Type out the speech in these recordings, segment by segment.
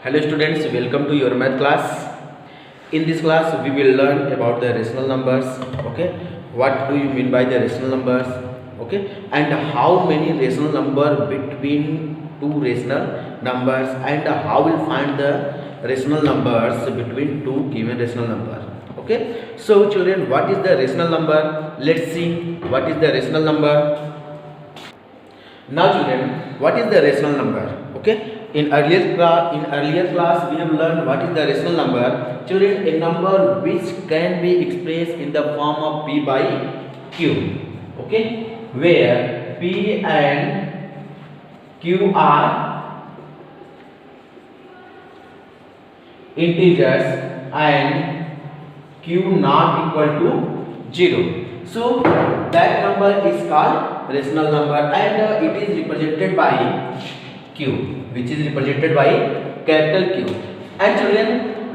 Hello students, welcome to your math class. In this class we will learn about the rational numbers. Okay, what do you mean by the rational numbers? Okay, and how many rational number between two rational numbers, and how we'll find the rational numbers between two given rational number. Okay, so children, what is the rational number? Let's see what is the rational number. Now children, what is the rational number? Okay, in earlier class we have learned what is the rational number. Children, a number which can be expressed in the form of p by q. Okay, where p and q are integers and q not equal to 0. So that number is called rational number, and it is represented by q, which is represented by capital Q. And children,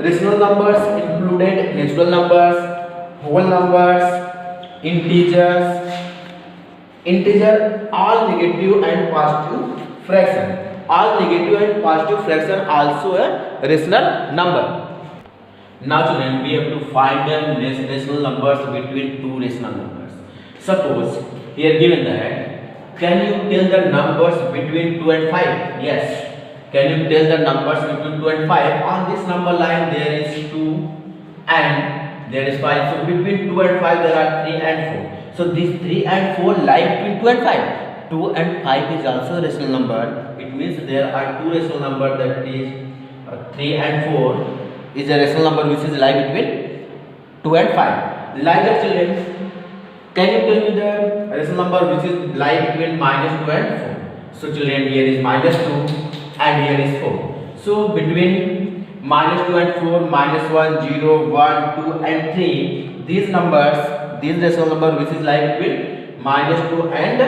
rational numbers included natural numbers, whole numbers, integers, all negative and positive fraction. All negative and positive fraction also a rational number. Now children, we have to find the rational numbers between two rational numbers. Suppose here given that, can you tell the numbers between 2 and 5? Yes. Can you tell the numbers between 2 and 5? On this number line there is 2 and there is 5. So between 2 and 5 there are 3 and 4. So these 3 and 4 lie between 2 and 5. 2 and 5 is also a rational number. It means there are two rational numbers, that is 3 and 4 is a rational number which is lie between 2 and 5. Like that children, can you tell me the rational number which is lie between -2 and 4? So children, here is -2 and here is 4. So between -2 and 4, -1, 0, 1, 2 and 3, these numbers, these rational number which is lie between -2 and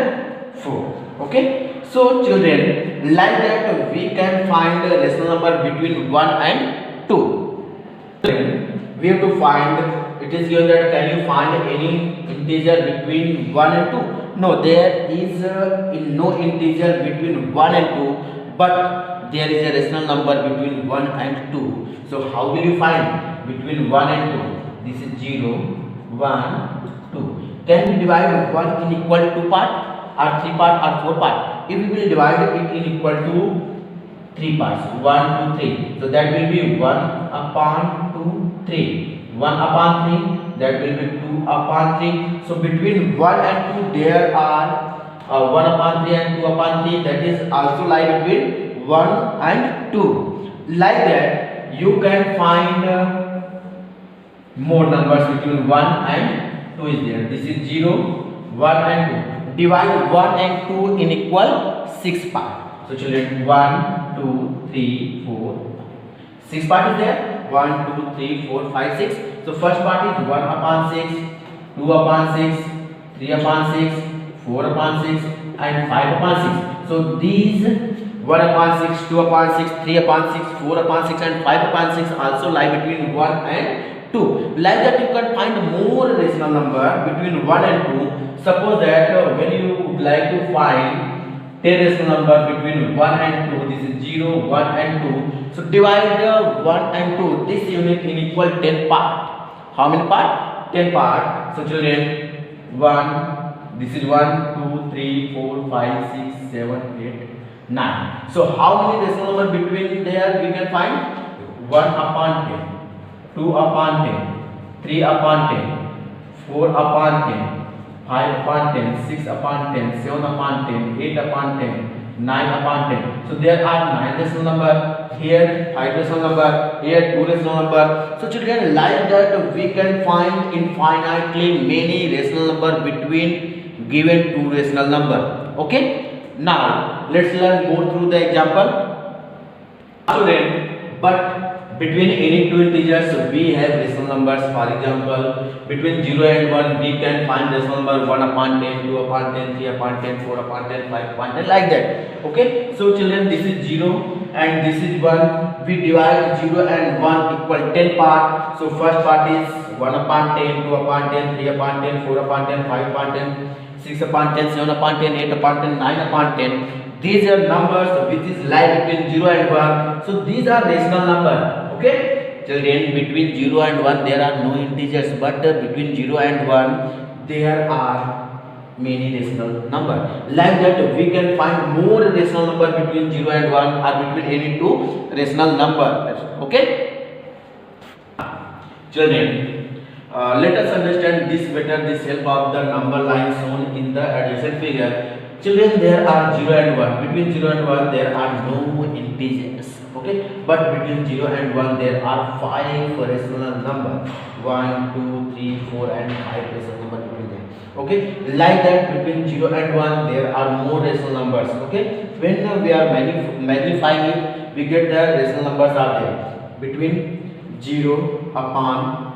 4. Okay, so children, like that we can find the rational number between 1 and 2. We have to find, it is given that can you find any integer between 1 and 2? No, there is no integer between 1 and 2, but there is a rational number between 1 and 2. So how will you find between 1 and 2? This is 0, 1, 2. Can we divide 1 in equal to 2 part, or 3 part, or 4 part? If we will divide it in equal to 3 parts, 1, 2, 3. So that will be 1 upon 2, 3. 1 upon 3, that will be 2 upon 3. So between 1 and 2 there are 1 upon 3 and 2 upon 3, that is also lie between 1 and 2. Like that you can find more numbers between 1 and 2 is there. This is 0, 1 and 2. Divide 1 and 2 in equal 6 parts. So children, 1, 2, 3, 4, 6 part is there. 1, 2, 3, 4, 5, 6. So first part is 1 upon 6, 2 upon 6, 3 upon 6, 4 upon 6 and 5 upon 6. So these 1 upon 6, 2 upon 6, 3 upon 6, 4 upon 6 and 5 upon 6 also lie between 1 and 2. Like that you can find more rational number between 1 and 2. Suppose that when you would like to find 10 rational number between 1 and 2, this is 0, 1 and 2. So divide 1 and 2, this unit in equal 10 part. How many part? 10 part. So children, 1, this is 1, 2, 3, 4, 5, 6, 7, 8, 9. So how many rational number between there we can find? 1 upon 10, 2 upon 10, 3 upon 10, 4 upon 10, 5 upon 10, 6 upon 10, 7 upon 10, 8 upon 10, 9 upon 10. So there are 9 rational number, here 5 rational number, here 2 rational number. So children, like that we can find infinitely many rational number between given two rational number. Okay, now let's learn more through the example. Children, but between any two integers we have rational numbers. For example, between 0 and 1 we can find rational number 1 upon 10, 2 upon 10, 3 upon 10, 4 upon 10, 5 upon 10, like that. Okay, so children, this is 0 and this is 1. We divide 0 and 1 equal 10 part. So first part is 1 upon 10, 2 upon 10, 3 upon 10, 4 upon 10, 5 upon 10, 6 upon 10, 7 upon 10, 8 upon 10, 9 upon 10. these are numbers which is lie between 0 and 1. So these are rational number. Okay, children, between 0 and 1 there are no integers, but between 0 and 1 there are many rational number. Like that we can find more rational number between 0 and 1 or between any two rational number. Okay, children, let us understand this better, this help of the number line shown in the adjacent figure. Children, there are 0 and 1. Between 0 and 1 there are no integers. Okay, but between 0 and 1 there are 5 rational number. 1, 2, 3, 4 and 5 rational number between them. Okay, like that between 0 and 1 there are more rational numbers. Okay, when we are magnifying it, we get the rational numbers are there between 0 upon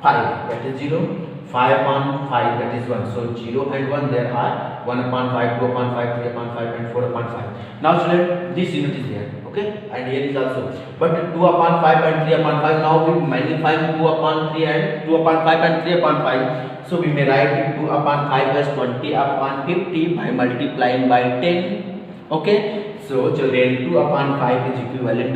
5, that is 0, 5 upon 5, that is 1. So 0 and 1 there are 1 upon 5, 2 upon 5, 3 upon 5 and 4 upon 5. Now children, this unit is there. Okay, and here is also, but 2 upon 5 and 3 upon 5. Now we magnify 2 upon 3 and 2 upon 5 and 3 upon 5. So we may write it 2 upon 5 as 20 upon 50 by multiplying by 10. Okay, so children, 2 upon 5 is equivalent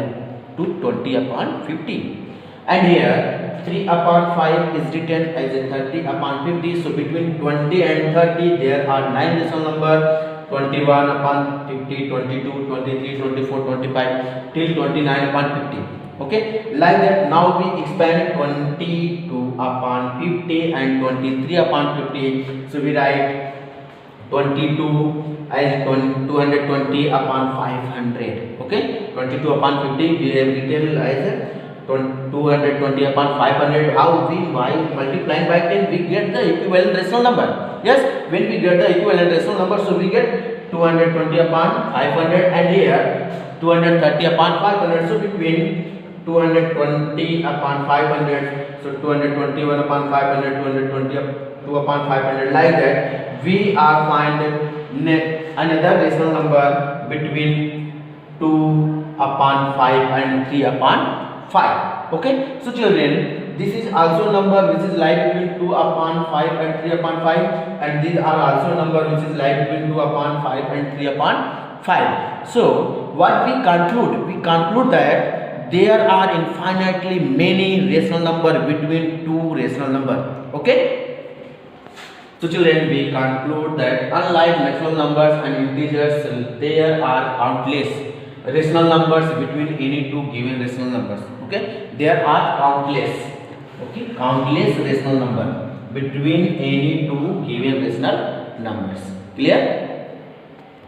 to 20 upon 50. And here 3 upon 5 is written as a 30 upon 50. So between 20 and 30 there are 9 rational number. 21 upon 50, 22, 23, 24, 25 till 29 upon 50. Okay, like that. Now we expand 22 upon 50 and 23 upon 50. So we write 22 as 220 upon 500. Okay, 22 upon 50 we have written as 220 upon 500. How we by multiplying by 10 we get the equivalent rational number. Yes, when we get the equivalent rational number, so we get 220 upon 500 and here 230 upon 500. So between 220 upon 500, so 221 upon 500, 222 upon 500, like that we are find another rational number between 2 upon 5 and 3 upon 5. Okay, so children, this is also number which is lie between 2 upon 5 and 3 upon 5, and these are also number which is lie between 2 upon 5 and 3 upon 5. So what we conclude? We conclude that there are infinitely many rational number between two rational number. Okay, so children, we conclude that unlike natural numbers and integers, there are countless rational numbers between any two given rational numbers. Okay, there are countless. Okay, countless rational number between any two given rational numbers. Clear?